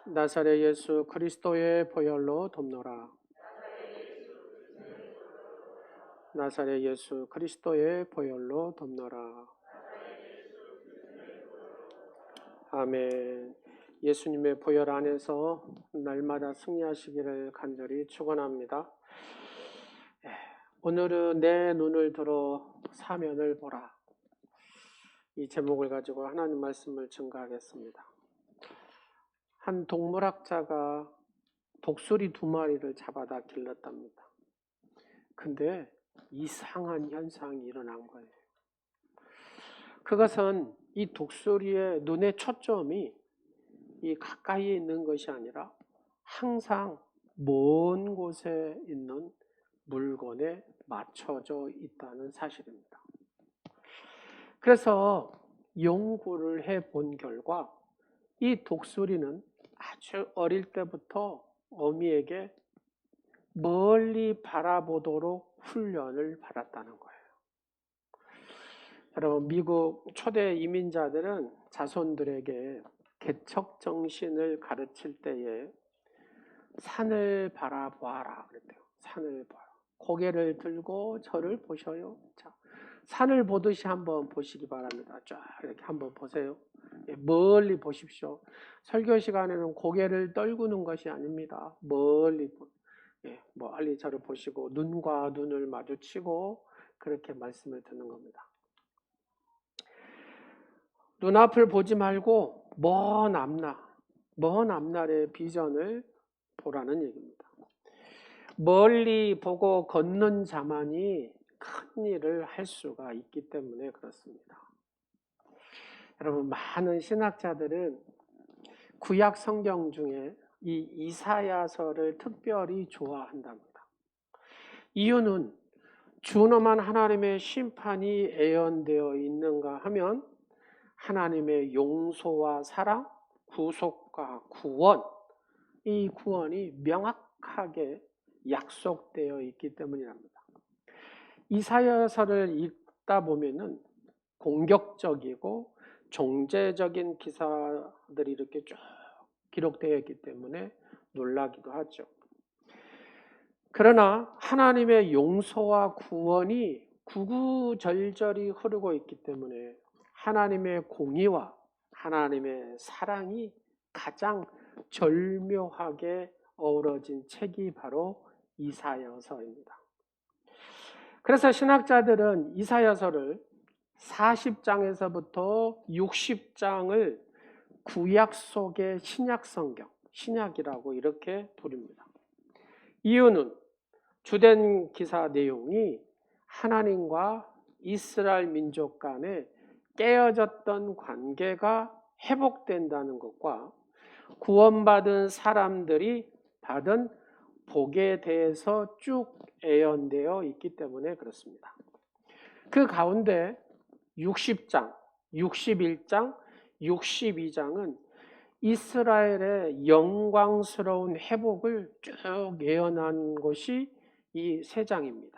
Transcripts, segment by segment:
나사렛 예수 그리스도의 보혈로 돕노라. 나사렛 예수 그리스도의 보혈로 돕노라. 아멘. 예수님의 보혈 안에서 날마다 승리하시기를 간절히 축원합니다. 오늘은 내 눈을 들어 사면을 보라. 이 제목을 가지고 하나님 말씀을 증거하겠습니다. 한 동물학자가 독수리 2마리를 잡아다 길렀답니다. 근데 이상한 현상이 일어난 거예요. 그것은 이 독수리의 눈의 초점이 이 가까이에 있는 것이 아니라 항상 먼 곳에 있는 물건에 맞춰져 있다는 사실입니다. 그래서 연구를 해본 결과 이 독수리는 아주 어릴 때부터 어미에게 멀리 바라보도록 훈련을 받았다는 거예요. 여러분, 미국 초대 이민자들은 자손들에게 개척 정신을 가르칠 때에 산을 바라보아라 그랬대요. 산을 봐라. 고개를 들고 저를 보셔요. 자, 산을 보듯이 한번 보시기 바랍니다. 쫙 이렇게 한번 보세요. 멀리 보십시오. 설교 시간에는 고개를 떨구는 것이 아닙니다. 멀리 멀리 저를 보시고 눈과 눈을 마주치고 그렇게 말씀을 듣는 겁니다. 눈앞을 보지 말고 먼 앞날의 비전을 보라는 얘기입니다. 멀리 보고 걷는 자만이 큰 일을 할 수가 있기 때문에 그렇습니다. 여러분, 많은 신학자들은 구약 성경 중에 이 이사야서를 특별히 좋아한답니다. 이유는 준엄한 하나님의 심판이 예언되어 있는가 하면 하나님의 용서와 사랑, 구속과 구원, 이 구원이 명확하게 약속되어 있기 때문이랍니다. 이사야서를 읽다 보면은 공격적이고 정죄적인 기사들이 이렇게 쭉 기록되어 있기 때문에 놀라기도 하죠. 그러나 하나님의 용서와 구원이 구구절절히 흐르고 있기 때문에 하나님의 공의와 하나님의 사랑이 가장 절묘하게 어우러진 책이 바로 이사야서입니다. 그래서 신학자들은 이사야서를 40장에서부터 60장을 구약 속의 신약 성경, 신약이라고 이렇게 부릅니다. 이유는 주된 기사 내용이 하나님과 이스라엘 민족 간에 깨어졌던 관계가 회복된다는 것과 구원받은 사람들이 받은 복에 대해서 쭉 예언되어 있기 때문에 그렇습니다. 그 가운데 60장, 61장, 62장은 이스라엘의 영광스러운 회복을 쭉 예언한 것이 이 3장입니다.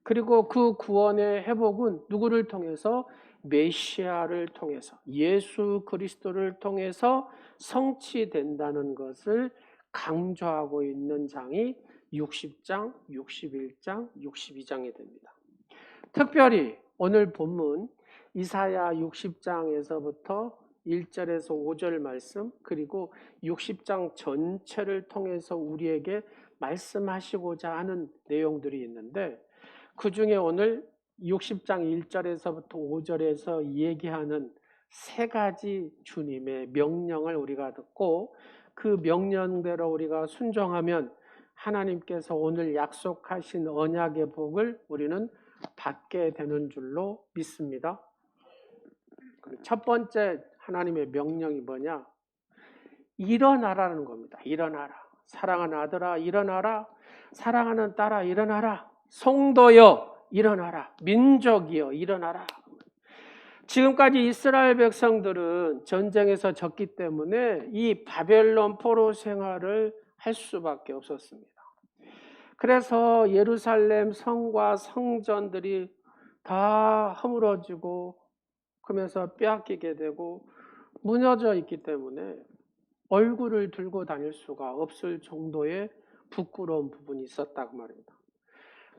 그리고 그 구원의 회복은 누구를 통해서? 메시아를 통해서, 예수 그리스도를 통해서 성취된다는 것을 강조하고 있는 장이 60장, 61장, 62장이 됩니다. 특별히 오늘 본문 이사야 60장에서부터 1절에서 5절 말씀, 그리고 60장 전체를 통해서 우리에게 말씀하시고자 하는 내용들이 있는데, 그 중에 오늘 60장 1절에서부터 5절에서 얘기하는 3가지 주님의 명령을 우리가 듣고 그 명령대로 우리가 순종하면 하나님께서 오늘 약속하신 언약의 복을 우리는 받게 되는 줄로 믿습니다. 첫 번째 하나님의 명령이 뭐냐? 일어나라는 겁니다. 일어나라. 사랑하는 아들아 일어나라. 사랑하는 딸아 일어나라. 성도여 일어나라. 민족이여 일어나라. 지금까지 이스라엘 백성들은 전쟁에서 졌기 때문에 이 바벨론 포로 생활을 할 수밖에 없었습니다. 그래서 예루살렘 성과 성전들이 다 허물어지고 그러면서 빼앗기게 되고 무너져 있기 때문에 얼굴을 들고 다닐 수가 없을 정도의 부끄러운 부분이 있었다고 말입니다.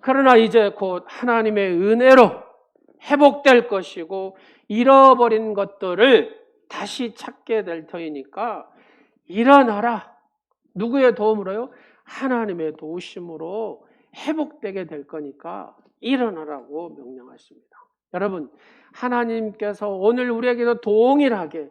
그러나 이제 곧 하나님의 은혜로 회복될 것이고 잃어버린 것들을 다시 찾게 될 터이니까 일어나라. 누구의 도움으로요? 하나님의 도우심으로 회복되게 될 거니까 일어나라고 명령하십니다. 여러분, 하나님께서 오늘 우리에게도 동일하게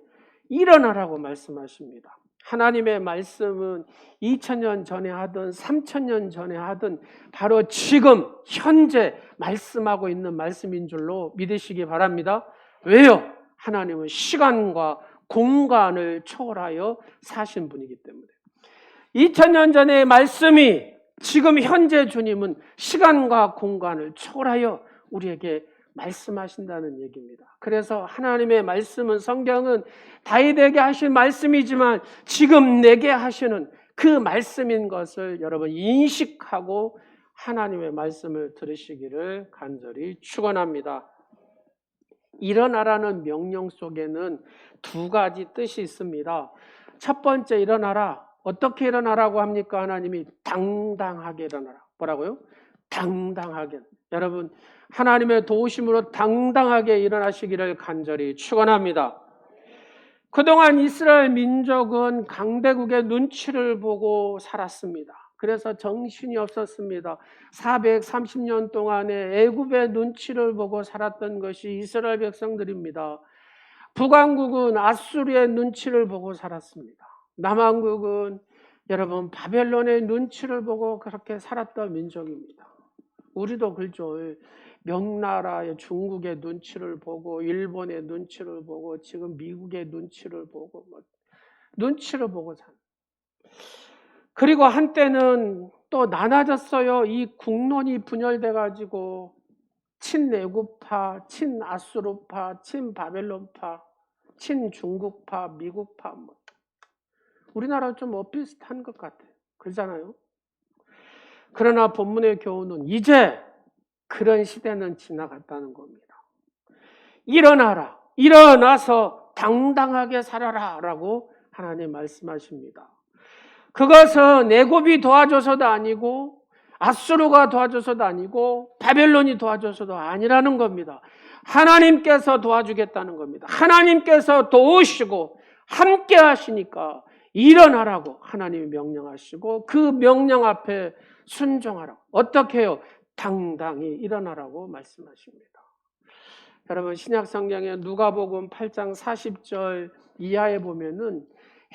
일어나라고 말씀하십니다. 하나님의 말씀은 2000년 전에 하든 3000년 전에 하든 바로 지금 현재 말씀하고 있는 말씀인 줄로 믿으시기 바랍니다. 왜요? 하나님은 시간과 공간을 초월하여 사신 분이기 때문에. 2000년 전의 말씀이 지금 현재 주님은 시간과 공간을 초월하여 우리에게 말씀하신다는 얘기입니다. 그래서 하나님의 말씀은, 성경은 다윗에게 하신 말씀이지만 지금 내게 하시는 그 말씀인 것을 여러분 인식하고 하나님의 말씀을 들으시기를 간절히 축원합니다. 일어나라는 명령 속에는 두 가지 뜻이 있습니다. 첫 번째, 일어나라. 어떻게 일어나라고 합니까? 하나님이 당당하게 일어나라. 뭐라고요? 당당하게. 여러분, 하나님의 도우심으로 당당하게 일어나시기를 간절히 축원합니다. 그동안 이스라엘 민족은 강대국의 눈치를 보고 살았습니다. 그래서 정신이 없었습니다. 430년 동안에 애굽의 눈치를 보고 살았던 것이 이스라엘 백성들입니다. 북왕국은 아수르의 눈치를 보고 살았습니다. 남왕국은 여러분 바벨론의 눈치를 보고 그렇게 살았던 민족입니다. 우리도 그렇죠. 명나라의 중국의 눈치를 보고 일본의 눈치를 보고 지금 미국의 눈치를 보고 눈치를 보고 산. 그리고 한때는 또 나눠졌어요. 이 국론이 분열돼 가지고 친애굽파, 친아수르파, 친바벨론파, 친중국파, 미국파. 우리나라 좀 비슷한 것 같아요. 그렇잖아요. 그러나 본문의 교훈은 이제 그런 시대는 지나갔다는 겁니다. 일어나라. 일어나서 당당하게 살아라 라고 하나님 말씀하십니다. 그것은 애굽이 도와줘서도 아니고 아수르가 도와줘서도 아니고 바벨론이 도와줘서도 아니라는 겁니다. 하나님께서 도와주겠다는 겁니다. 하나님께서 도우시고 함께 하시니까 일어나라고 하나님이 명령하시고 그 명령 앞에 순종하라고. 어떻게 해요? 당당히 일어나라고 말씀하십니다. 여러분, 신약 성경에 누가복음 8장 40절 이하에 보면은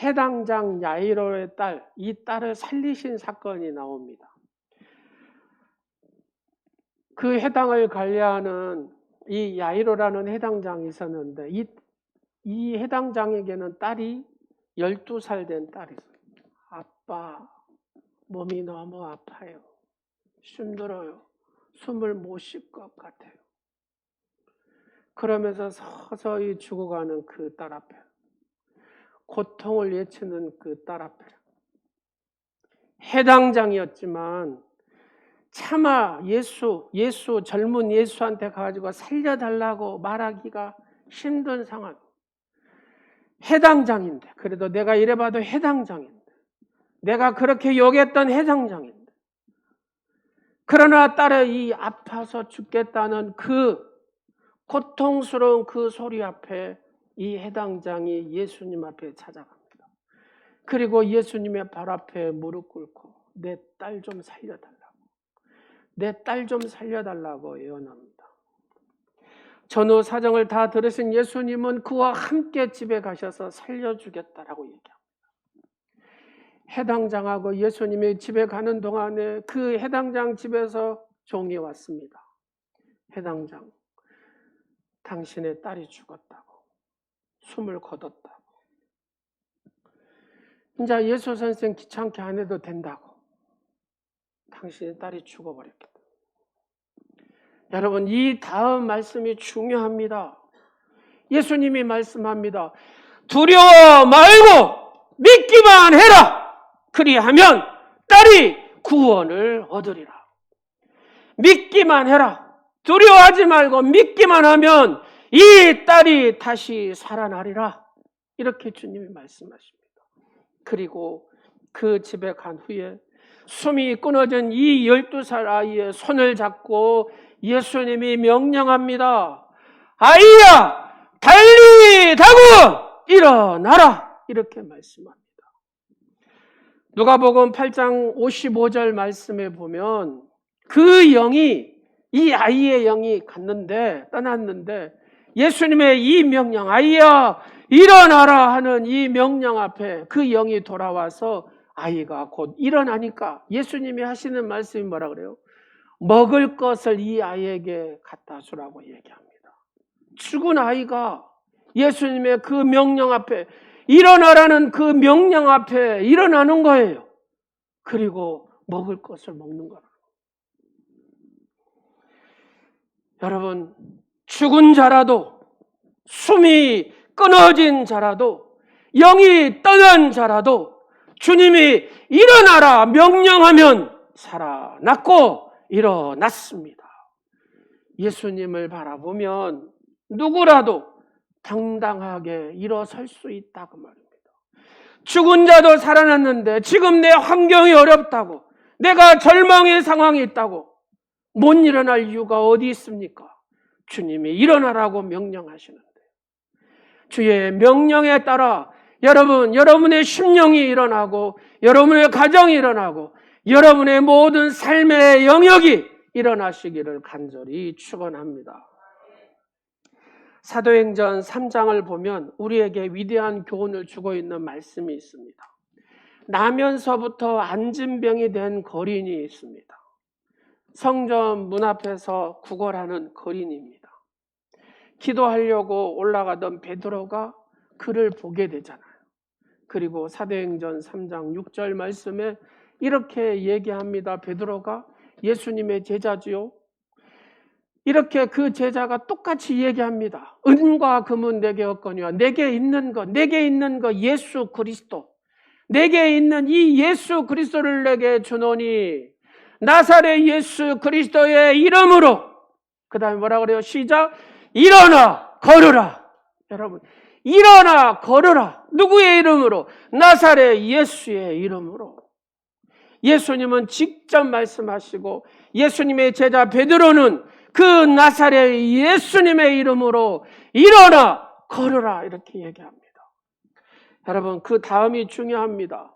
해당장 야이로의 딸, 이 딸을 살리신 사건이 나옵니다. 그 해당을 관리하는 이 야이로라는 해당장이 있었는데 이 해당장에게는 딸이 12살 된 딸이 있어요. 아빠, 몸이 너무 아파요. 힘들어요. 숨을 못 쉴 것 같아요. 그러면서 서서히 죽어가는 그 딸 앞에, 고통을 외치는 그 딸 앞에, 해당장이었지만 차마 젊은 예수한테 가가지고 살려달라고 말하기가 힘든 상황. 해당장인데, 그래도 내가 이래봐도 해당장인데, 내가 그렇게 욕했던 해당장인데, 그러나 딸이 이 아파서 죽겠다는 그 고통스러운 그 소리 앞에 이 해당장이 예수님 앞에 찾아갑니다. 그리고 예수님의 발 앞에 무릎 꿇고 내 딸 좀 살려달라고, 내 딸 좀 살려달라고 예언합니다. 전후 사정을 다 들으신 예수님은 그와 함께 집에 가셔서 살려주겠다라고 얘기합니다. 해당장하고 예수님이 집에 가는 동안에 그 해당장 집에서 종이 왔습니다. 해당장, 당신의 딸이 죽었다고, 숨을 거뒀다고. 이제 예수 선생 귀찮게 안 해도 된다고. 당신의 딸이 죽어버렸겠다. 여러분, 이 다음 말씀이 중요합니다. 예수님이 말씀합니다. 두려워 말고 믿기만 해라. 그리하면 딸이 구원을 얻으리라. 믿기만 해라. 두려워하지 말고 믿기만 하면 이 딸이 다시 살아나리라. 이렇게 주님이 말씀하십니다. 그리고 그 집에 간 후에 숨이 끊어진 이 12살 아이의 손을 잡고 예수님이 명령합니다. 아이야, 달리다고 일어나라! 이렇게 말씀합니다. 누가복음 8장 55절 말씀에 보면 그 영이, 이 아이의 영이 떠났는데 예수님의 이 명령, 아이야 일어나라 하는 이 명령 앞에 그 영이 돌아와서 아이가 곧 일어나니까 예수님이 하시는 말씀이 뭐라 그래요? 먹을 것을 이 아이에게 갖다 주라고 얘기합니다. 죽은 아이가 예수님의 그 명령 앞에, 일어나라는 그 명령 앞에 일어나는 거예요. 그리고 먹을 것을 먹는 거예요. 여러분, 죽은 자라도, 숨이 끊어진 자라도, 영이 떠난 자라도 주님이 일어나라 명령하면 살아났고 일어났습니다. 예수님을 바라보면 누구라도 당당하게 일어설 수 있다고 말입니다. 죽은 자도 살아났는데 지금 내 환경이 어렵다고, 내가 절망의 상황이 있다고 못 일어날 이유가 어디 있습니까? 주님이 일어나라고 명령하시는데, 주의 명령에 따라 여러분의 심령이 일어나고, 여러분의 가정이 일어나고, 여러분의 모든 삶의 영역이 일어나시기를 간절히 축원합니다. 사도행전 3장을 보면 우리에게 위대한 교훈을 주고 있는 말씀이 있습니다. 나면서부터 안진병이 된 거린이 있습니다. 성전 문 앞에서 구걸하는 거린입니다. 기도하려고 올라가던 베드로가 그를 보게 되잖아요. 그리고 사도행전 3장 6절 말씀에 이렇게 얘기합니다. 베드로가 예수님의 제자지요. 이렇게 그 제자가 똑같이 얘기합니다. 은과 금은 내게 없거니와 내게 있는 것 예수 그리스도, 내게 있는 이 예수 그리스도를 내게 주노니 나사렛 예수 그리스도의 이름으로, 그 다음에 뭐라 그래요? 시작. 일어나 걸으라. 여러분, 일어나 걸으라. 누구의 이름으로? 나사렛 예수의 이름으로. 예수님은 직접 말씀하시고 예수님의 제자 베드로는 그 나사렛 예수님의 이름으로 일어나 걸으라 이렇게 얘기합니다. 여러분, 그 다음이 중요합니다.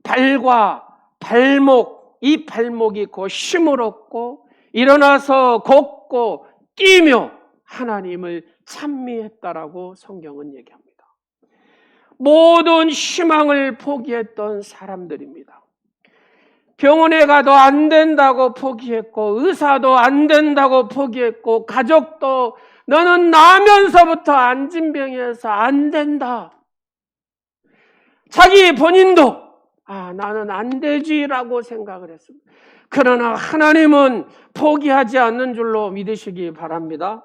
발과 발목, 이 발목이 곧 힘을 얻고 일어나서 걷고 뛰며 하나님을 찬미했다라고 성경은 얘기합니다. 모든 희망을 포기했던 사람들입니다. 병원에 가도 안 된다고 포기했고, 의사도 안 된다고 포기했고, 가족도 너는 나면서부터 안진병이어서 안 된다. 자기 본인도 나는 안 되지라고 생각을 했습니다. 그러나 하나님은 포기하지 않는 줄로 믿으시기 바랍니다.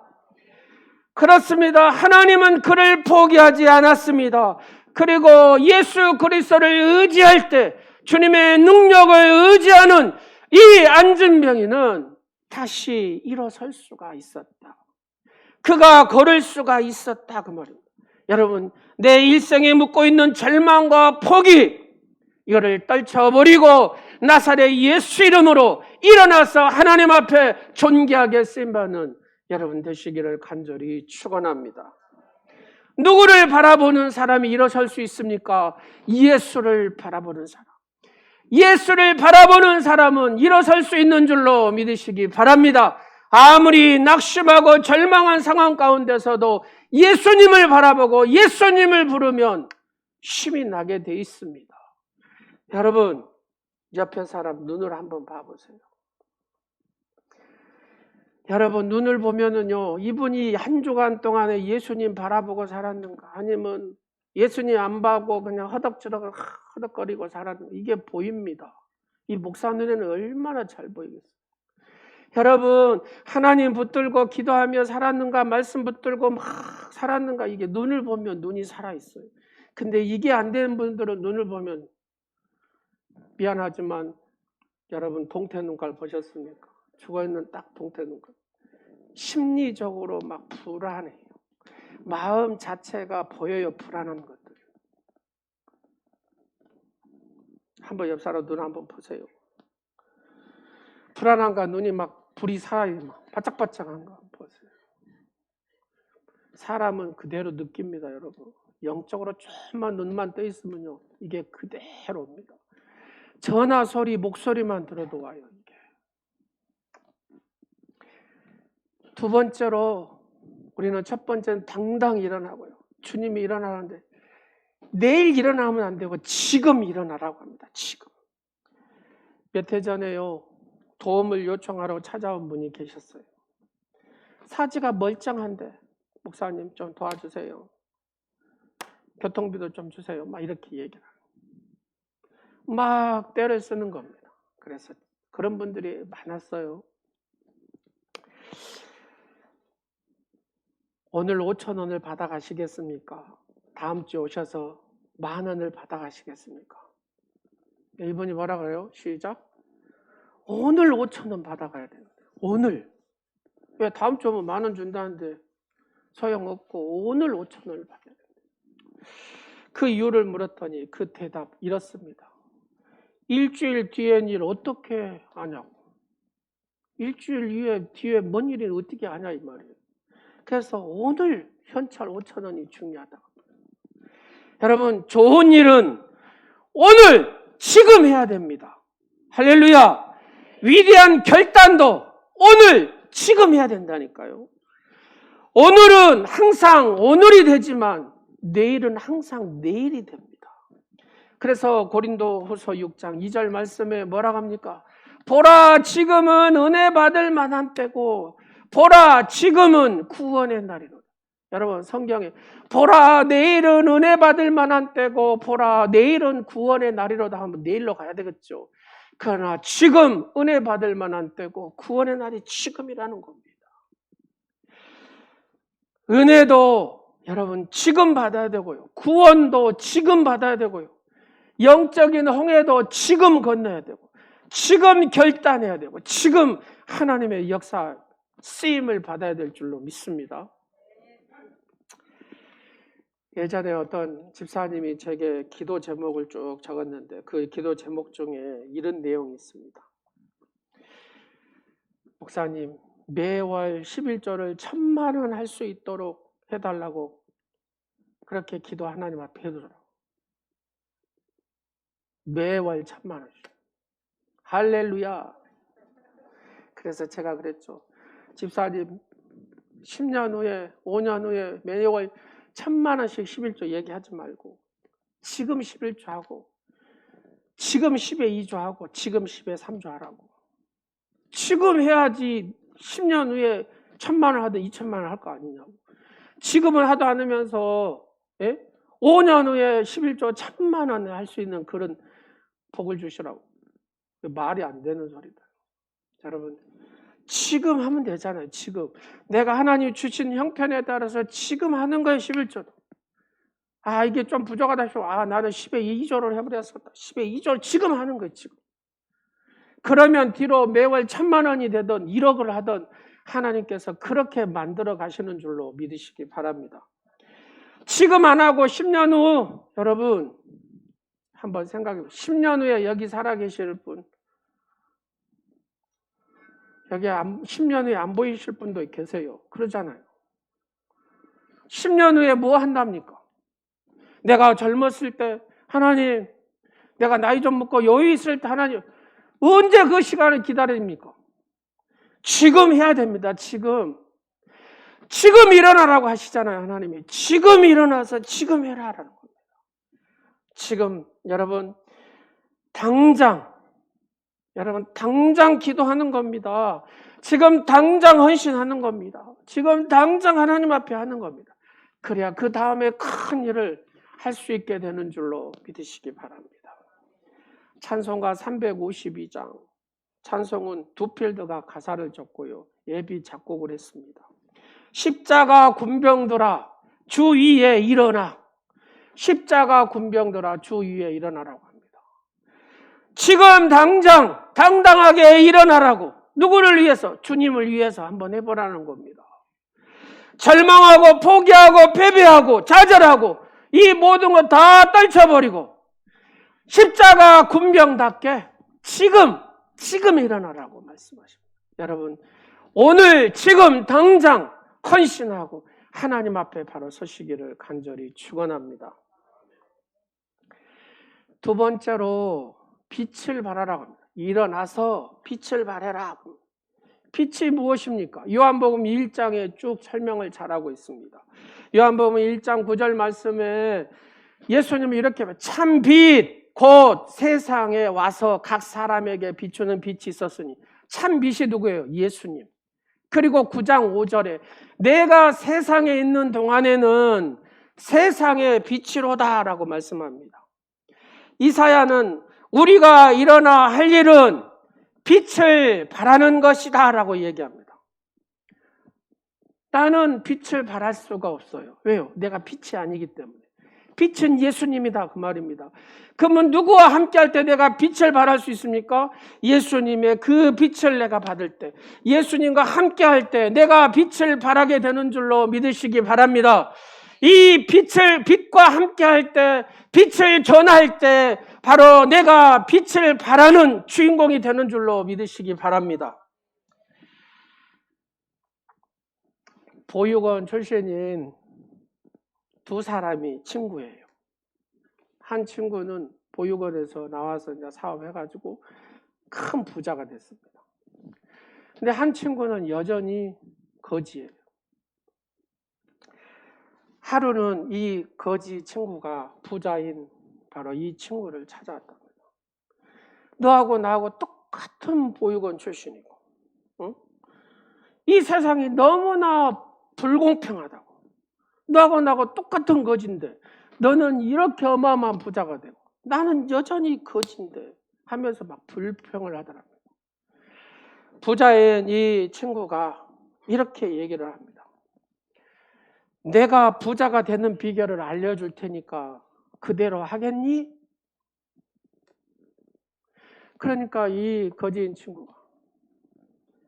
그렇습니다. 하나님은 그를 포기하지 않았습니다. 그리고 예수 그리스도를 의지할 때, 주님의 능력을 의지하는 이 안진병이는 다시 일어설 수가 있었다. 그가 걸을 수가 있었다 그 말입니다. 여러분, 내 일생에 묻고 있는 절망과 포기, 이거를 떨쳐버리고 나사렛 예수 이름으로 일어나서 하나님 앞에 존귀하게 쓰임받는 여러분 되시기를 간절히 축원합니다. 누구를 바라보는 사람이 일어설 수 있습니까? 예수를 바라보는 사람. 예수를 바라보는 사람은 일어설 수 있는 줄로 믿으시기 바랍니다. 아무리 낙심하고 절망한 상황 가운데서도 예수님을 바라보고 예수님을 부르면 힘이 나게 돼 있습니다. 여러분, 옆에 사람 눈을 한번 봐보세요. 여러분, 눈을 보면은요, 이분이 한 주간 동안에 예수님 바라보고 살았는가, 아니면 예수님 안 봐고 그냥 허덕거리고 살았는가, 이게 보입니다. 이 목사 눈에는 얼마나 잘 보이겠어요. 여러분, 하나님 붙들고 기도하며 살았는가, 말씀 붙들고 막 살았는가, 이게 눈을 보면 눈이 살아있어요. 근데 이게 안 되는 분들은 눈을 보면, 미안하지만 여러분 동태 눈깔 보셨습니까? 죽어있는 딱 동태 눈깔. 심리적으로 막 불안해요. 마음 자체가 보여요. 불안한 것들. 한번 옆 사람 눈 한번 보세요. 불안한가? 눈이 막 불이 막 바짝바짝한 거 한번 보세요. 사람은 그대로 느낍니다, 여러분. 영적으로 좀만 눈만 떠 있으면요, 이게 그대로입니다. 전화 소리, 목소리만 들어도 와요, 이게. 두 번째로 우리는 첫 번째는 당당히 일어나고요. 주님이 일어나는데 내일 일어나면 안 되고 지금 일어나라고 합니다. 지금. 몇 해 전에요, 도움을 요청하러 찾아온 분이 계셨어요. 사지가 멀쩡한데 목사님 좀 도와주세요. 교통비도 좀 주세요. 막 이렇게 얘기를 하고 막 때를 쓰는 겁니다. 그래서 그런 분들이 많았어요. 오늘 5,000원을 받아가시겠습니까? 다음 주에 오셔서 10,000원을 받아가시겠습니까? 이분이 뭐라 그래요? 시작. 오늘 5,000원 받아가야 되는데. 오늘. 왜 다음 주에 오면 10,000원 준다는데 소용없고 오늘 5,000원을 받아야 된다. 그 이유를 물었더니 그 대답 이렇습니다. 일주일 뒤엔 일 어떻게 아냐고. 일주일 뒤에 뭔 일이 어떻게 아냐 이 말이에요. 그래서 오늘 현찰 5,000원이 중요하다. 여러분, 좋은 일은 오늘 지금 해야 됩니다. 할렐루야. 위대한 결단도 오늘 지금 해야 된다니까요. 오늘은 항상 오늘이 되지만 내일은 항상 내일이 됩니다. 그래서 고린도후서 6장 2절 말씀에 뭐라고 합니까? 보라, 지금은 은혜 받을 만한 때고 보라, 지금은 구원의 날이로다. 여러분, 성경에 보라, 내일은 은혜 받을 만한 때고 보라, 내일은 구원의 날이로다 하면 내일로 가야 되겠죠. 그러나 지금 은혜 받을 만한 때고 구원의 날이 지금이라는 겁니다. 은혜도 여러분 지금 받아야 되고요. 구원도 지금 받아야 되고요. 영적인 홍해도 지금 건너야 되고 지금 결단해야 되고 지금 하나님의 역사 쓰임을 받아야 될 줄로 믿습니다. 예전에 어떤 집사님이 제게 기도 제목을 쭉 적었는데 그 기도 제목 중에 이런 내용이 있습니다. 목사님, 매월 11조를 1,000만 원 할 수 있도록 해달라고 그렇게 기도 하나님 앞에 해두더라고요. 매월 1,000만 원씩. 할렐루야. 그래서 제가 그랬죠. 집사님, 10년 후에, 5년 후에 매월 1,000만 원씩 11조 얘기하지 말고 지금 11조 하고 지금 10에 2조 하고 지금 10에 3조 하라고. 지금 해야지 10년 후에 1,000만 원 하든 2,000만 원 할 거 아니냐고. 지금은 하도 않으면서 5년 후에 11조 1,000만 원을 할 수 있는 그런 복을 주시라고. 말이 안 되는 소리다. 여러분, 지금 하면 되잖아요. 지금 내가 하나님 주신 형편에 따라서 지금 하는 거예요. 11조도. 아, 이게 좀 부족하다 싶어. 아, 나는 10에 2조를 해버렸었다. 10에 2조를 지금 하는 거예요. 지금. 그러면 뒤로 매월 1,000만 원이 되든 1억을 하든 하나님께서 그렇게 만들어 가시는 줄로 믿으시기 바랍니다. 지금 안 하고 10년 후, 여러분 한번 생각해 보세요. 10년 후에 여기 살아계실 분, 여기 10년 후에 안 보이실 분도 계세요. 그러잖아요. 10년 후에 뭐 한답니까? 내가 젊었을 때 하나님, 내가 나이 좀 먹고 여유 있을 때 하나님, 언제 그 시간을 기다립니까? 지금 해야 됩니다. 지금 일어나라고 하시잖아요. 하나님이 지금 일어나서 지금 해라라는 겁니다. 지금 여러분 당장 기도하는 겁니다. 지금 당장 헌신하는 겁니다. 지금 당장 하나님 앞에 하는 겁니다. 그래야 그 다음에 큰 일을 할 수 있게 되는 줄로 믿으시기 바랍니다. 찬송가 352장, 찬송은 두필드가 가사를 적고요, 예비 작곡을 했습니다. 십자가 군병들아 주 위에 일어나. 십자가 군병들아 주 위에 일어나라고 합니다. 지금 당장 당당하게 일어나라고. 누구를 위해서? 주님을 위해서 한번 해보라는 겁니다. 절망하고 포기하고 패배하고 좌절하고 이 모든 거 다 떨쳐버리고 십자가 군병답게 지금 일어나라고 말씀하십니다. 여러분, 오늘 지금 당장 헌신하고 하나님 앞에 바로 서시기를 간절히 축원합니다. 두 번째로 빛을 발하라고 합니다. 일어나서 빛을 발해라. 빛이 무엇입니까? 요한복음 1장에 쭉 설명을 잘하고 있습니다. 요한복음 1장 9절 말씀에 예수님이 이렇게 참 빛, 곧 세상에 와서 각 사람에게 비추는 빛이 있었으니, 참 빛이 누구예요? 예수님. 그리고 9장 5절에 내가 세상에 있는 동안에는 세상의 빛이로다 라고 말씀합니다. 이사야는 우리가 일어나 할 일은 빛을 발하는 것이다 라고 얘기합니다. 나는 빛을 발할 수가 없어요. 왜요? 내가 빛이 아니기 때문에. 빛은 예수님이다 그 말입니다. 그러면 누구와 함께 할 때 내가 빛을 발할 수 있습니까? 예수님의 그 빛을 내가 받을 때, 예수님과 함께 할 때 내가 빛을 발하게 되는 줄로 믿으시기 바랍니다. 이 빛과 함께 할 때, 빛을 전할 때 바로 내가 빛을 발하는 주인공이 되는 줄로 믿으시기 바랍니다. 보육원 출신인 두 사람이 친구예요. 한 친구는 보육원에서 나와서 이제 사업해가지고 큰 부자가 됐습니다. 근데 한 친구는 여전히 거지예요. 하루는 이 거지 친구가 부자인 바로 이 친구를 찾아왔답니다. 너하고 나하고 똑같은 보육원 출신이고, 응? 이 세상이 너무나 불공평하다고. 너하고 나하고 똑같은 거지인데 너는 이렇게 어마어마한 부자가 되고 나는 여전히 거지인데 하면서 막 불평을 하더랍니다. 부자인 이 친구가 이렇게 얘기를 합니다. 내가 부자가 되는 비결을 알려줄 테니까 그대로 하겠니? 그러니까 이 거지인 친구가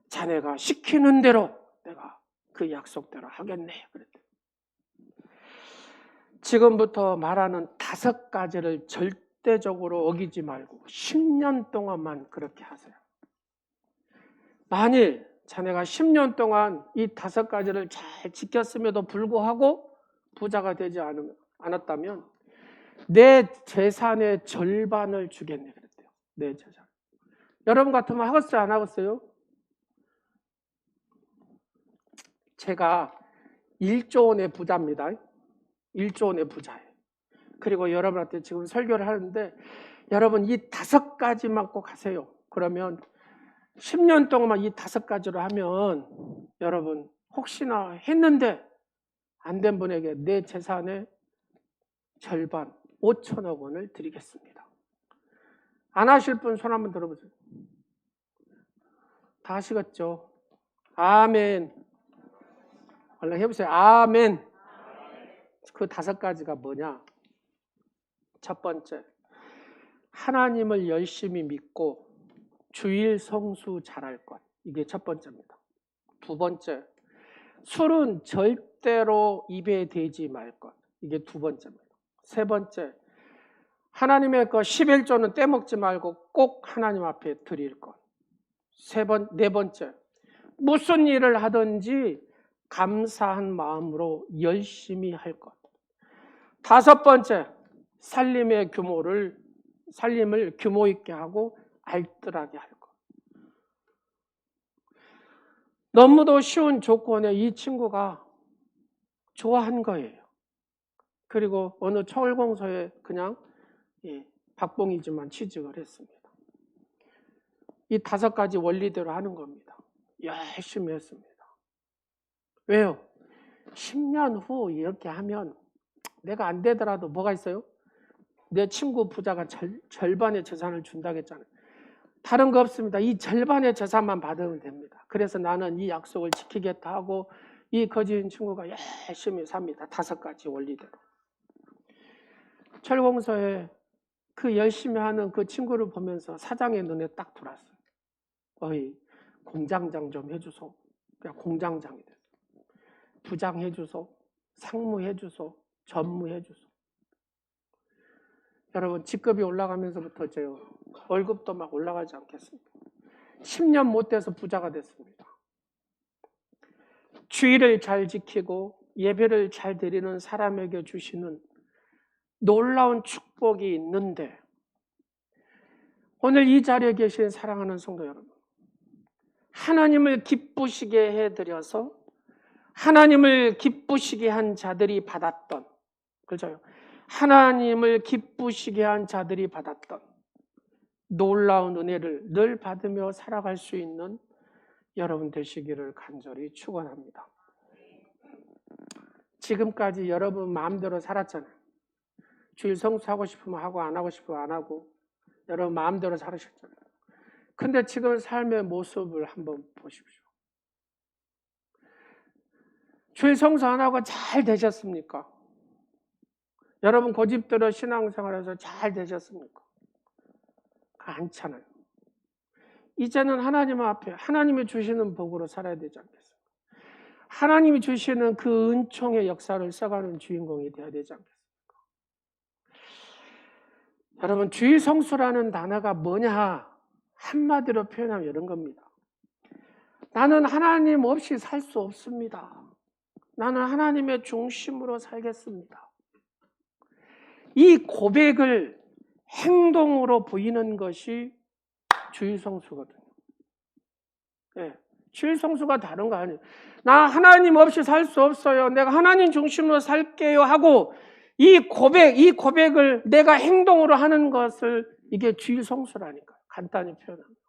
자네가 시키는 대로 내가 그 약속대로 하겠네 그랬대요. 지금부터 말하는 5가지를 절대적으로 어기지 말고 10년 동안만 그렇게 하세요. 만일 자네가 10년 동안 이 5가지를 잘 지켰음에도 불구하고 부자가 되지 않았다면 내 재산의 절반을 주겠네 그랬대요. 내 재산. 여러분 같으면 하겠어요? 안 하겠어요? 제가 1조 원의 부자입니다. 1조 원의 부자예요. 그리고 여러분한테 지금 설교를 하는데 여러분 이 5가지만 꼭 하세요. 그러면 10년 동안만 이 5가지로 하면 여러분 혹시나 했는데 안 된 분에게 내 재산의 절반 5천억 원을 드리겠습니다. 안 하실 분 손 한번 들어보세요. 다 하시겠죠? 아멘. 얼른 해보세요. 아멘. 그 5가지가 뭐냐? 첫 번째, 하나님을 열심히 믿고 주일 성수 잘할 것. 이게 첫 번째입니다. 두 번째, 술은 절대로 입에 대지 말 것. 이게 두 번째입니다. 세 번째, 하나님의 그 11조는 떼먹지 말고 꼭 하나님 앞에 드릴 것. 네 번째, 무슨 일을 하든지 감사한 마음으로 열심히 할 것. 5번째, 살림을 규모 있게 하고 알뜰하게 할 것. 너무도 쉬운 조건에 이 친구가 좋아한 거예요. 그리고 어느 철공소에 그냥 박봉이지만 취직을 했습니다. 이 5가지 원리대로 하는 겁니다. 열심히 했습니다. 왜요? 10년 후 이렇게 하면 내가 안 되더라도 뭐가 있어요? 내 친구 부자가 절반의 재산을 준다고 했잖아요. 다른 거 없습니다. 이 절반의 재산만 받으면 됩니다. 그래서 나는 이 약속을 지키겠다 하고 이 거지인 친구가 열심히 삽니다. 5가지 원리대로. 철공소에 그 열심히 하는 그 친구를 보면서 사장의 눈에 딱 들어왔어요. 어이, 공장장 좀 해주소. 그냥 공장장이 됐어요. 부장 해주소. 상무 해주소. 전무 해주소. 여러분 직급이 올라가면서부터 월급도 막 올라가지 않겠습니까? 10년 못 돼서 부자가 됐습니다. 주의를 잘 지키고 예배를 잘 드리는 사람에게 주시는 놀라운 축복이 있는데, 오늘 이 자리에 계신 사랑하는 성도 여러분, 하나님을 기쁘시게 해드려서 하나님을 기쁘시게 한 자들이 받았던, 그렇죠? 하나님을 기쁘시게 한 자들이 받았던 놀라운 은혜를 늘 받으며 살아갈 수 있는 여러분 되시기를 간절히 축원합니다. 지금까지 여러분 마음대로 살았잖아요. 주일 성수하고 싶으면 하고 안 하고 싶으면 안 하고 여러분 마음대로 살으셨잖아요. 근데 지금 삶의 모습을 한번 보십시오. 주일 성수 안 하고 잘 되셨습니까? 여러분 고집대로 신앙생활에서 잘 되셨습니까? 않잖아요. 이제는 하나님 앞에 하나님이 주시는 복으로 살아야 되지 않겠습니까? 하나님이 주시는 그 은총의 역사를 써가는 주인공이 되어야 되지 않겠습니까? 여러분 주일 성수라는 단어가 뭐냐? 한마디로 표현하면 이런 겁니다. 나는 하나님 없이 살 수 없습니다. 나는 하나님의 중심으로 살겠습니다. 이 고백을 행동으로 보이는 것이 주일 성수거든요. 네, 주일 성수가 다른 거 아니에요. 나 하나님 없이 살 수 없어요. 내가 하나님 중심으로 살게요 하고 이 고백을 내가 행동으로 하는 것을 이게 주일 성수라니까요. 간단히 표현합니다.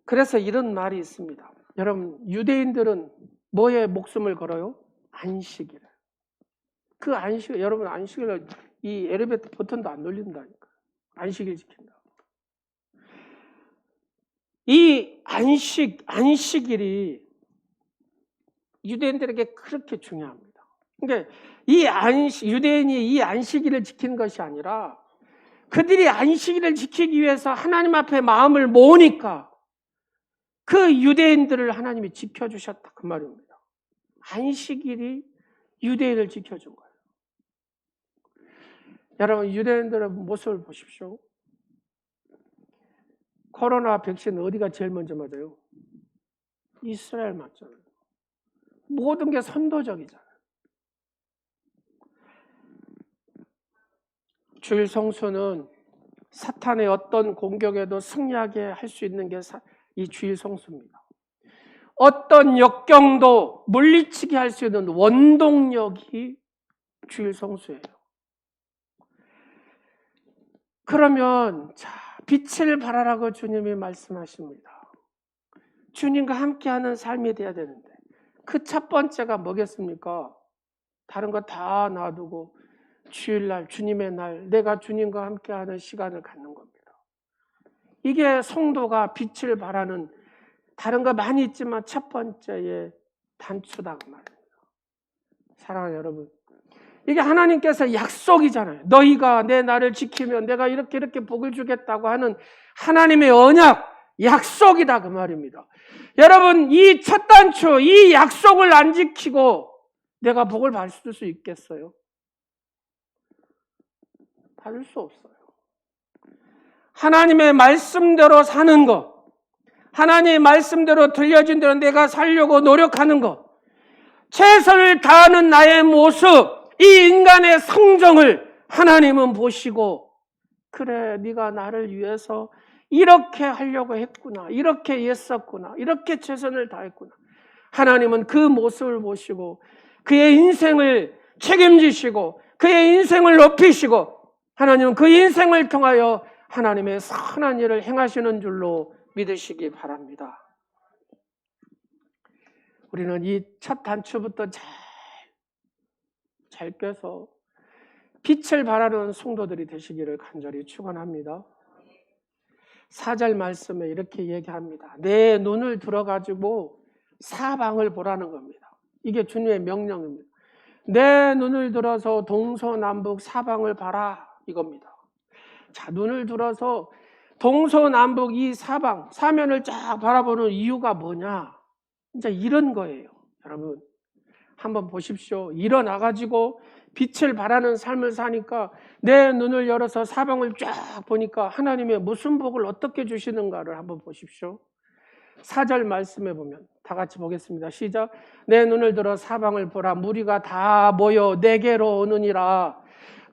그래서 이런 말이 있습니다. 여러분 유대인들은 뭐에 목숨을 걸어요? 안식일. 그 안식, 여러분 안식일을 이 엘리베이터 버튼도 안 눌린다니까. 안식일 지킨다. 이 안식일이 유대인들에게 그렇게 중요합니다. 그러니까 유대인이 이 안식일을 지키는 것이 아니라 그들이 안식일을 지키기 위해서 하나님 앞에 마음을 모으니까 그 유대인들을 하나님이 지켜주셨다 그 말입니다. 안식일이 유대인을 지켜준 거예요. 여러분 유대인들의 모습을 보십시오. 코로나 백신 어디가 제일 먼저 맞아요? 이스라엘 맞잖아요. 모든 게 선도적이잖아요. 주일 성수는 사탄의 어떤 공격에도 승리하게 할 수 있는 게 이 주일 성수입니다. 어떤 역경도 물리치게 할 수 있는 원동력이 주일 성수예요. 그러면 빛을 발하라고 주님이 말씀하십니다. 주님과 함께하는 삶이 돼야 되는데 그 첫 번째가 뭐겠습니까? 다른 거 다 놔두고 주일날, 주님의 날, 내가 주님과 함께하는 시간을 갖는 겁니다. 이게 성도가 빛을 발하는, 다른 거 많이 있지만 첫 번째의 단추다 그 말입니다. 사랑하는 여러분, 이게 하나님께서 약속이잖아요. 너희가 내 날을 지키면 내가 이렇게 복을 주겠다고 하는 하나님의 언약, 약속이다 그 말입니다. 여러분 이 첫 단추, 이 약속을 안 지키고 내가 복을 받을 수 있겠어요? 받을 수 없어요. 하나님의 말씀대로 사는 것, 하나님의 말씀대로 들려진 대로 내가 살려고 노력하는 것, 최선을 다하는 나의 모습, 이 인간의 성정을 하나님은 보시고 그래 네가 나를 위해서 이렇게 하려고 했구나, 이렇게 애썼구나, 이렇게 최선을 다했구나. 하나님은 그 모습을 보시고 그의 인생을 책임지시고 그의 인생을 높이시고 하나님은 그 인생을 통하여 하나님의 선한 일을 행하시는 줄로 믿으시기 바랍니다. 우리는 이 첫 단추부터 잘 꿰서 빛을 발하는 성도들이 되시기를 간절히 축원합니다. 4절 말씀에 이렇게 얘기합니다. 내 눈을 들어가지고 사방을 보라는 겁니다. 이게 주님의 명령입니다. 내 눈을 들어서 동서남북 사방을 봐라 이겁니다. 자, 눈을 들어서 동서남북 이 사방, 사면을 쫙 바라보는 이유가 뭐냐? 이제 이런 거예요. 여러분 한번 보십시오. 일어나가지고 빛을 발하는 삶을 사니까 내 눈을 열어서 사방을 쫙 보니까 하나님의 무슨 복을 어떻게 주시는가를 한번 보십시오. 4절 말씀해 보면 다 같이 보겠습니다. 시작. 내 눈을 들어 사방을 보라. 무리가 다 모여 내게로 오느니라.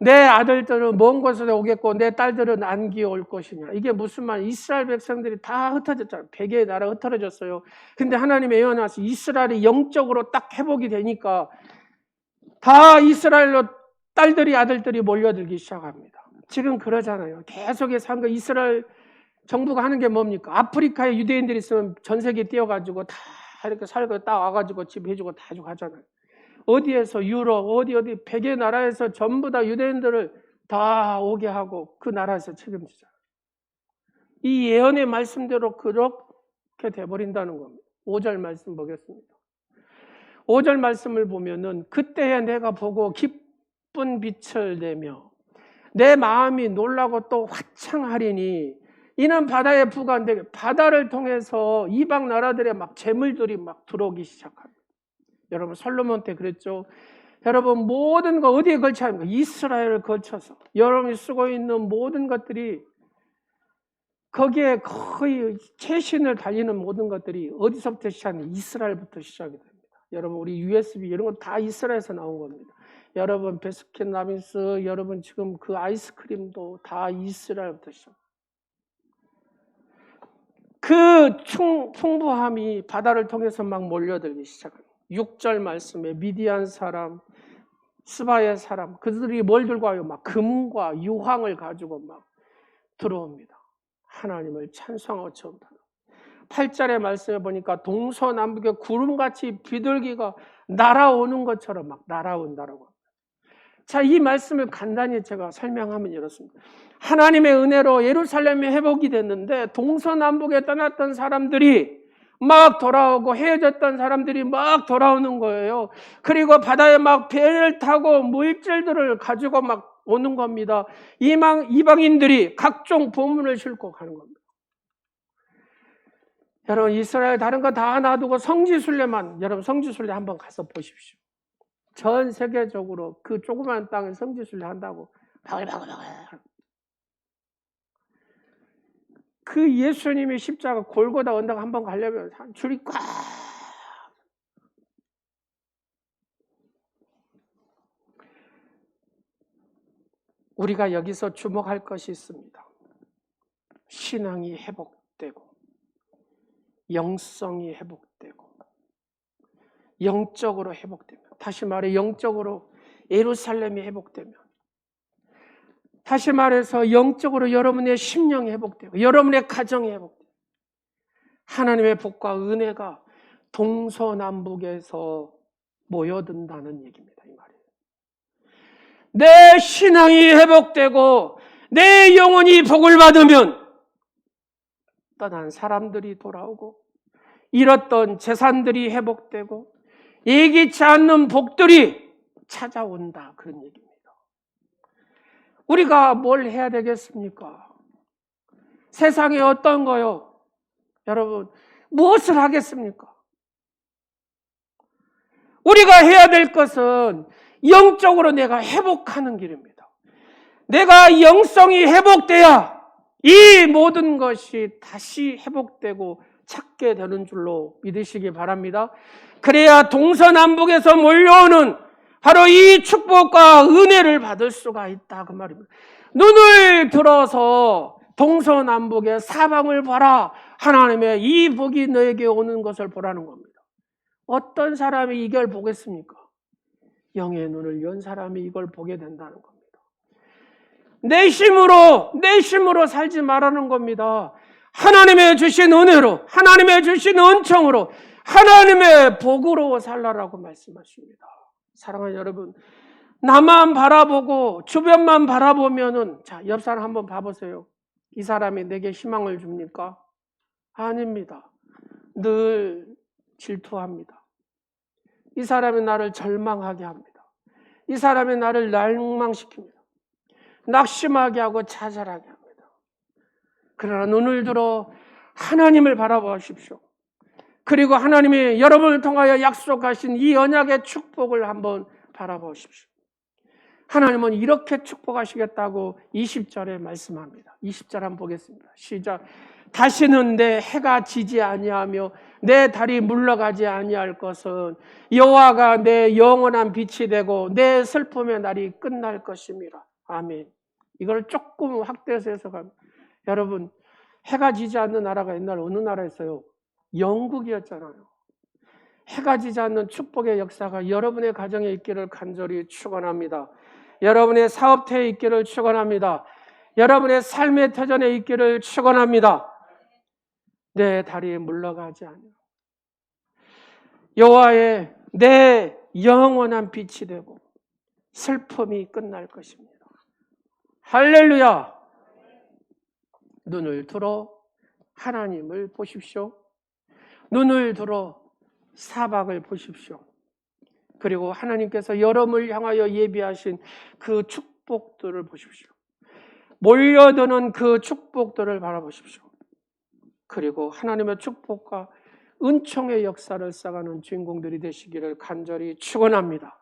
내 아들들은 먼 곳에서 오겠고 내 딸들은 안기에 올 것이냐. 이게 무슨 말? 이스라엘 백성들이 다 흩어졌잖아요. 100개의 나라가 흩어졌어요. 근데 하나님의 예언하시 이스라엘이 영적으로 딱 회복이 되니까 다 이스라엘로 딸들이 아들들이 몰려들기 시작합니다. 지금 그러잖아요. 계속해서 한 거 이스라엘 정부가 하는 게 뭡니까? 아프리카에 유대인들이 있으면 전 세계에 뛰어가지고 다 이렇게 살고 딱 와가지고 집 해주고 다 주고 하잖아요. 어디에서 유럽 어디 100개 나라에서 전부 다 유대인들을 다 오게 하고 그 나라에서 책임지잖아요. 이 예언의 말씀대로 그렇게 돼버린다는 겁니다. 5절 말씀 보겠습니다. 5절 말씀을 보면은 그때에 내가 보고 기쁜 빛을 내며 내 마음이 놀라고 또 화창하리니 이는 바다의 부가 안 되게 바다를 통해서 이방 나라들의 막 재물들이 막 들어오기 시작합니다. 여러분 솔로몬 때 그랬죠. 여러분 모든 거 어디에 걸쳐 합니까? 이스라엘을 거쳐서 여러분이 쓰고 있는 모든 것들이 거기에 거의 최신을 달리는 모든 것들이 어디서부터 시작합니까? 이스라엘부터 시작이 됩니다. 여러분 우리 USB 이런 거 다 이스라엘에서 나온 겁니다. 여러분 베스킨라빈스 여러분 지금 그 아이스크림도 다 이스라엘부터 시작. 그 풍부함이 바다를 통해서 막 몰려들기 시작합니다. 6절 말씀에 미디안 사람, 스바의 사람 그들이 뭘 들고 와요? 막 금과 유황을 가지고 막 들어옵니다. 하나님을 찬송하고 처음 들어요. 8절의 말씀에 보니까 동서남북의 구름같이 비둘기가 날아오는 것처럼 막 날아온다라고 합니다. 자, 이 말씀을 간단히 제가 설명하면 이렇습니다. 하나님의 은혜로 예루살렘이 회복이 됐는데 동서남북에 떠났던 사람들이 막 돌아오고 헤어졌던 사람들이 막 돌아오는 거예요. 그리고 바다에 막 배를 타고 물질들을 가지고 막 오는 겁니다. 이방인들이 각종 보물을 싣고 가는 겁니다. 여러분 이스라엘 다른 거 다 놔두고 성지순례만 여러분 성지순례 한번 가서 보십시오. 전 세계적으로 그 조그만 땅에 성지순례 한다고 바글바글 그 예수님의 십자가 골고다 언덕 한번 가려면 줄이 꽉. 우리가 여기서 주목할 것이 있습니다. 신앙이 회복되고 영성이 회복되고 영적으로 회복되면 다시 말해 영적으로 예루살렘이 회복되면 다시 말해서 영적으로 여러분의 심령이 회복되고 여러분의 가정이 회복되고 하나님의 복과 은혜가 동서남북에서 모여든다는 얘기입니다. 이 말이에요. 내 신앙이 회복되고 내 영혼이 복을 받으면 떠난 사람들이 돌아오고 잃었던 재산들이 회복되고 예기치 않는 복들이 찾아온다. 그런 얘기입니다. 우리가 뭘 해야 되겠습니까? 세상에 어떤 거요? 여러분 무엇을 하겠습니까? 우리가 해야 될 것은 영적으로 내가 회복하는 길입니다. 내가 영성이 회복돼야 이 모든 것이 다시 회복되고 찾게 되는 줄로 믿으시기 바랍니다. 그래야 동서남북에서 몰려오는 바로 이 축복과 은혜를 받을 수가 있다 그 말입니다. 눈을 들어서 동서남북의 사방을 봐라. 하나님의 이 복이 너에게 오는 것을 보라는 겁니다. 어떤 사람이 이걸 보겠습니까? 영의 눈을 연 사람이 이걸 보게 된다는 겁니다. 내 힘으로 살지 말라는 겁니다. 하나님의 주신 은혜로, 하나님의 주신 은총으로, 하나님의 복으로 살라라고 말씀하십니다. 사랑하는 여러분, 나만 바라보고 주변만 바라보면은 자, 옆 사람 한번 봐보세요. 이 사람이 내게 희망을 줍니까? 아닙니다. 늘 질투합니다. 이 사람이 나를 절망하게 합니다. 이 사람이 나를 낭망시킵니다. 낙심하게 하고 좌절하게 합니다. 그러나 눈을 들어 하나님을 바라보십시오. 그리고 하나님이 여러분을 통하여 약속하신 이 언약의 축복을 한번 바라보십시오. 하나님은 이렇게 축복하시겠다고 20절에 말씀합니다. 20절 한번 보겠습니다. 시작. 다시는 내 해가 지지 아니하며 내 달이 물러가지 아니할 것은 여호와가 내 영원한 빛이 되고 내 슬픔의 날이 끝날 것입니다. 아멘. 이걸 조금 확대해서 해석합니다. 여러분, 해가 지지 않는 나라가 옛날 어느 나라였어요? 영국이었잖아요. 해가 지지 않는 축복의 역사가 여러분의 가정에 있기를 간절히 축원합니다. 여러분의 사업터에 있기를 축원합니다. 여러분의 삶의 터전에 있기를 축원합니다. 내 달이 물러가지 않아. 여호와의 내 영원한 빛이 되고 슬픔이 끝날 것입니다. 할렐루야! 눈을 들어 하나님을 보십시오. 눈을 들어 사박을 보십시오. 그리고 하나님께서 여러분을 향하여 예비하신 그 축복들을 보십시오. 몰려드는 그 축복들을 바라보십시오. 그리고 하나님의 축복과 은총의 역사를 쌓아가는 주인공들이 되시기를 간절히 축원합니다.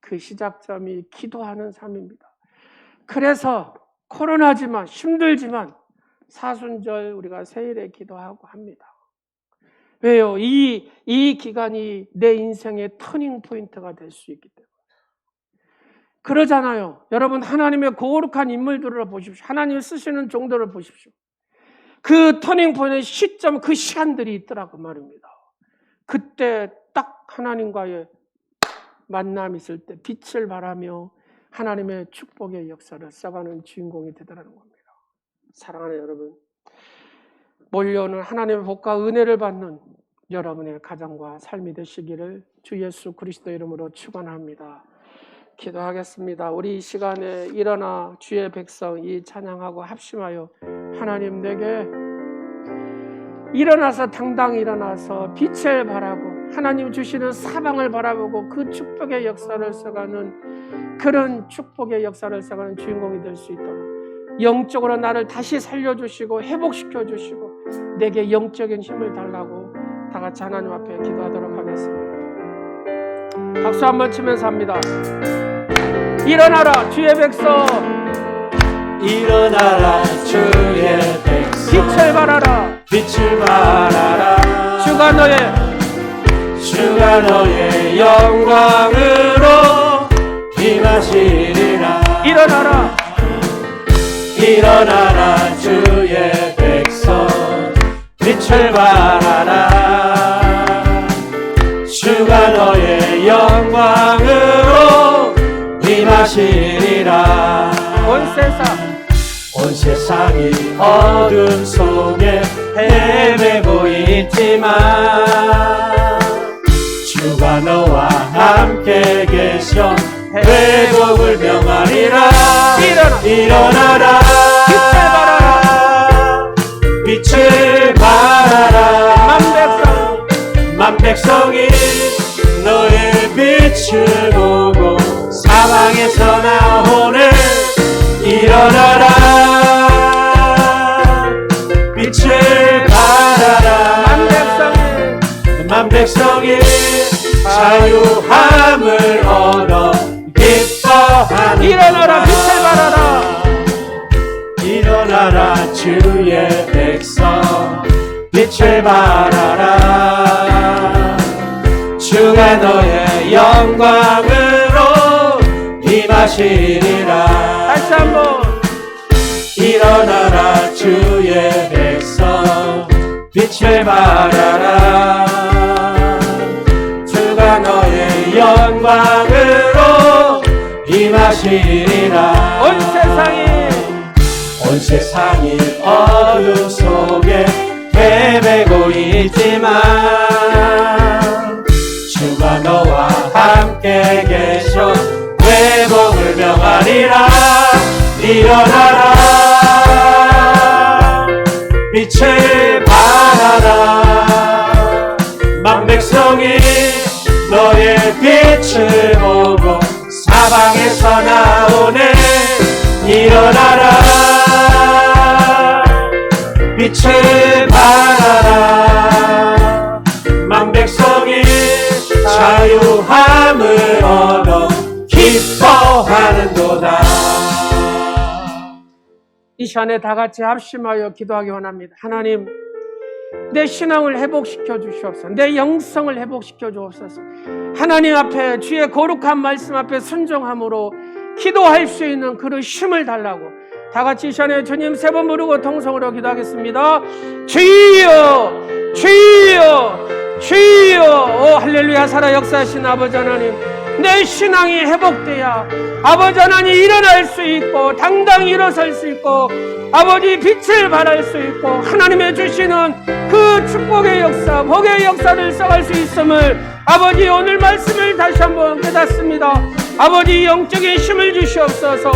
그 시작점이 기도하는 삶입니다. 그래서 코로나지만 힘들지만 사순절 우리가 세일에 기도하고 합니다. 왜요? 이 기간이 내 인생의 터닝 포인트가 될 수 있기 때문에. 그러잖아요. 여러분, 하나님의 거룩한 인물들을 보십시오. 하나님 쓰시는 종들을 보십시오. 그 터닝 포인트의 시점, 그 시간들이 있더라고 말입니다. 그때 딱 하나님과의 만남이 있을 때 빛을 발하며 하나님의 축복의 역사를 써가는 주인공이 되더라는 겁니다. 사랑하는 여러분, 몰려오는 하나님의 복과 은혜를 받는 여러분의 가정과 삶이 되시기를 주 예수 그리스도 이름으로 축원합니다. 기도하겠습니다. 우리 이 시간에 일어나 주의 백성 이 찬양하고 합심하여 하나님 내게 일어나서 당당히 일어나서 빛을 바라고 하나님 주시는 사방을 바라보고 그 축복의 역사를 써가는 그런 축복의 역사를 써가는 주인공이 될 수 있도록 영적으로 나를 다시 살려주시고 회복시켜주시고 내게 영적인 힘을 달라고 다 같이 하나님 앞에 기도하도록 하겠습니다. 박수 한번 치면서 합니다. 일어나라 주의 백성, 일어나라 주의 백성, 빛을 발하라, 빛을 발하라. 주가 너의 영광으로 임하시리라. 일어나라 주의 백성, 빛을 발하라. 주가 너의 영광으로 임하시리라. 온 세상이 어둠 속에 헤매고 있지만 주가 너와 함께 계셔 회복을 명하리라. 일어나라 빛을 발하라. 만 백성이 너의 빛을 보고 사방에서 나오네. 일어나라 빛을 발하라. 만 백성이 자유함을 얻어 기뻐하는. 일어나라 빛을 발하라. 일어나라 주의 백성, 빛을 발하라. 주가 너의 영광으로 임하시리라. 다시 한번 일어나라 주의 백성, 빛을 발하라. 주가 너의 영광으로 임하시리라. 온 세상이 어둠 속에 헤매고 있지만 주가 너와 함께 계셔 회복을 명하리라. 일어나라 빛을 발하라. 만 백성이 너의 빛을 보고 사방에서 나오네. 일어나라 빛을 발하라. 만 백성이 자유함을 얻어 기뻐하라. 회복하는도다. 이 시간에 다 같이 합심하여 기도하기 원합니다. 하나님, 내 신앙을 회복시켜 주시옵소서. 내 영성을 회복시켜 주옵소서. 하나님 앞에 주의 거룩한 말씀 앞에 순종함으로 기도할 수 있는 그런 힘을 달라고 다 같이 이 시간에 주님 세 번 부르고 통성으로 기도하겠습니다. 주여, 주여, 주여. 오 할렐루야. 살아 역사하신 아버지 하나님, 내 신앙이 회복돼야 아버지 하나님 일어날 수 있고 당당히 일어설 수 있고 아버지 빛을 발할 수 있고 하나님의 주시는 그 축복의 역사, 복의 역사를 써갈 수 있음을 아버지 오늘 말씀을 다시 한번 깨닫습니다. 아버지 영적인 힘을 주시옵소서.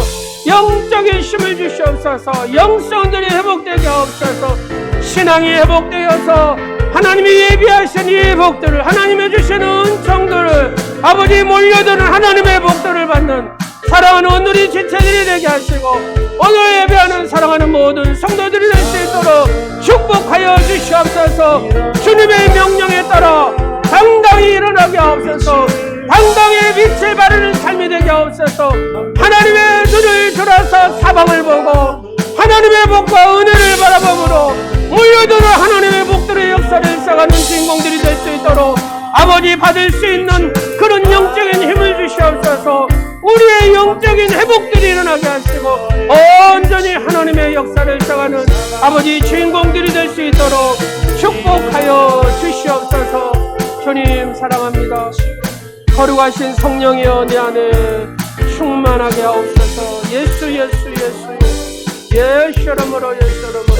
영적인 힘을 주시옵소서. 영성들이 회복되게 하옵소서. 신앙이 회복되어서 하나님이 예비하신 이 복들을, 하나님의 주시는 은총들을 아버지 몰려드는 하나님의 복들을 받는 사랑하는 우리 지체들이 되게 하시고 오늘 예배하는 사랑하는 모든 성도들이 될 수 있도록 축복하여 주시옵소서. 주님의 명령에 따라 당당히 일어나게 하옵소서. 당당히 빛을 바르는 삶이 되게 하옵소서. 하나님의 눈을 들어서 사방을 보고 하나님의 복과 은혜를 바라봄으로 몰려드는 하나님의 복들의 역사를 쌓아가는 주인공들이 될 수 있도록 아버지 받을 수 있는 그런 영적인 힘을 주시옵소서. 우리의 영적인 회복들이 일어나게 하시고 온전히 하나님의 역사를 쌓아가는 아버지 주인공들이 될 수 있도록 축복하여 주시옵소서. 주님 사랑합니다. 거룩하신 성령이여 내 안에 충만하게 하옵소서. 예수 예수 예수 예수 이름으로 예수 이름으로.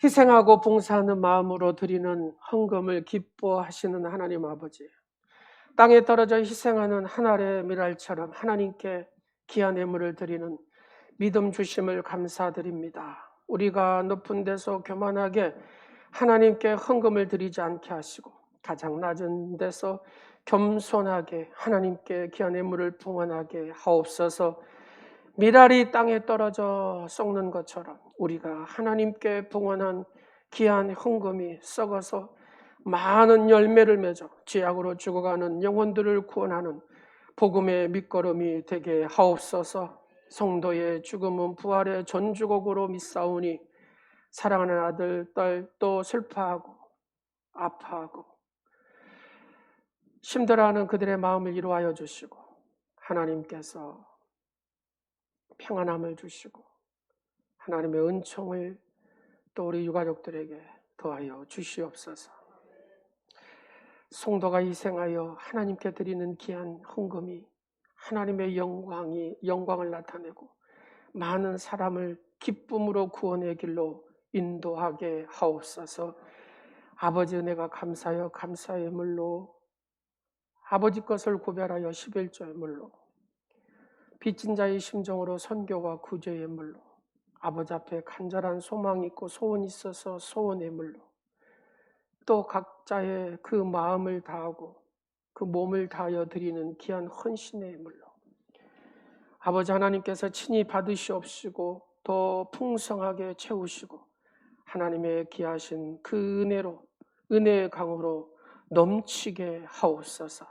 희생하고 봉사하는 마음으로 드리는 헌금을 기뻐하시는 하나님 아버지, 땅에 떨어져 희생하는 한 알의 밀알처럼 하나님께 귀한 예물을 드리는 믿음 주심을 감사드립니다. 우리가 높은 데서 교만하게 하나님께 헌금을 드리지 않게 하시고 가장 낮은 데서 겸손하게 하나님께 귀한 예물을 봉헌하게 하옵소서. 밀알이 땅에 떨어져 썩는 것처럼 우리가 하나님께 봉헌한 귀한 헌금이 썩어서 많은 열매를 맺어 죄악으로 죽어가는 영혼들을 구원하는 복음의 밑거름이 되게 하옵소서. 성도의 죽음은 부활의 전주곡으로 믿사오니 사랑하는 아들, 딸 또 슬퍼하고 아파하고 힘들어하는 그들의 마음을 이루하여 주시고 하나님께서 평안함을 주시고 하나님의 은총을 또 우리 유가족들에게 더하여 주시옵소서. 성도가 희생하여 하나님께 드리는 귀한 헌금이 하나님의 영광을 나타내고 많은 사람을 기쁨으로 구원의 길로 인도하게 하옵소서. 아버지 은혜가 감사하여 감사의 예물로 아버지 것을 구별하여 11조의 물로 빚진 자의 심정으로 선교와 구제의 예물로 아버지 앞에 간절한 소망이 있고 소원이 있어서 소원의 예물로 또 각자의 그 마음을 다하고 그 몸을 다하여 드리는 귀한 헌신의 예물로 아버지 하나님께서 친히 받으시옵시고 더 풍성하게 채우시고 하나님의 귀하신 그 은혜로 은혜의 강으로 넘치게 하옵소서.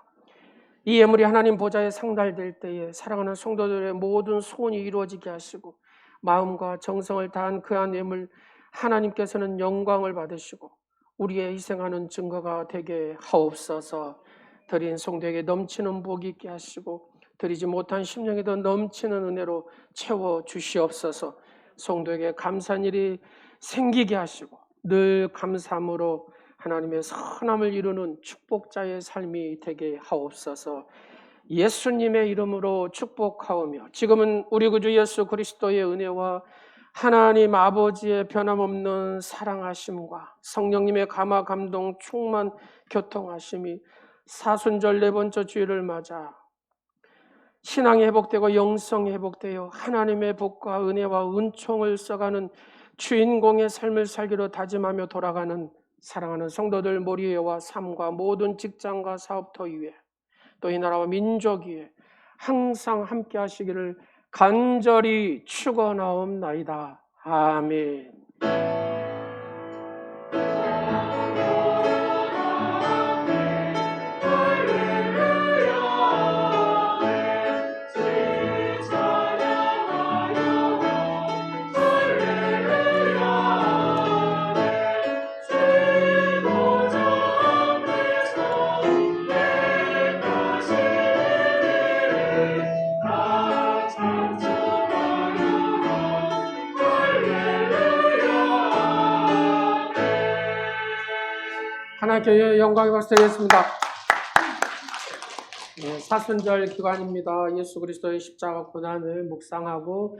이 예물이 하나님 보좌에 상달될 때에 사랑하는 성도들의 모든 소원이 이루어지게 하시고 마음과 정성을 다한 그한 예물 하나님께서는 영광을 받으시고 우리의 희생하는 증거가 되게 하옵소서. 드린 성도에게 넘치는 복이 있게 하시고 드리지 못한 심령에도 넘치는 은혜로 채워 주시옵소서. 성도에게 감사한 일이 생기게 하시고 늘 감사함으로 하나님의 선함을 이루는 축복자의 삶이 되게 하옵소서. 예수님의 이름으로 축복하오며 지금은 우리 구주 예수 그리스도의 은혜와 하나님 아버지의 변함없는 사랑하심과 성령님의 감화 감동 충만 교통하심이 사순절 네 번째 주일을 맞아 신앙이 회복되고 영성이 회복되어 하나님의 복과 은혜와 은총을 써가는 주인공의 삶을 살기로 다짐하며 돌아가는 사랑하는 성도들 모리에와 삶과 모든 직장과 사업터 위에 또 이 나라와 민족 위에 항상 함께 하시기를 간절히 축원하옵나이다. 아멘. 하나님께 영광의 박수 드리겠습니다. 사순절 기간입니다. 예수 그리스도의 십자가 고난을 묵상하고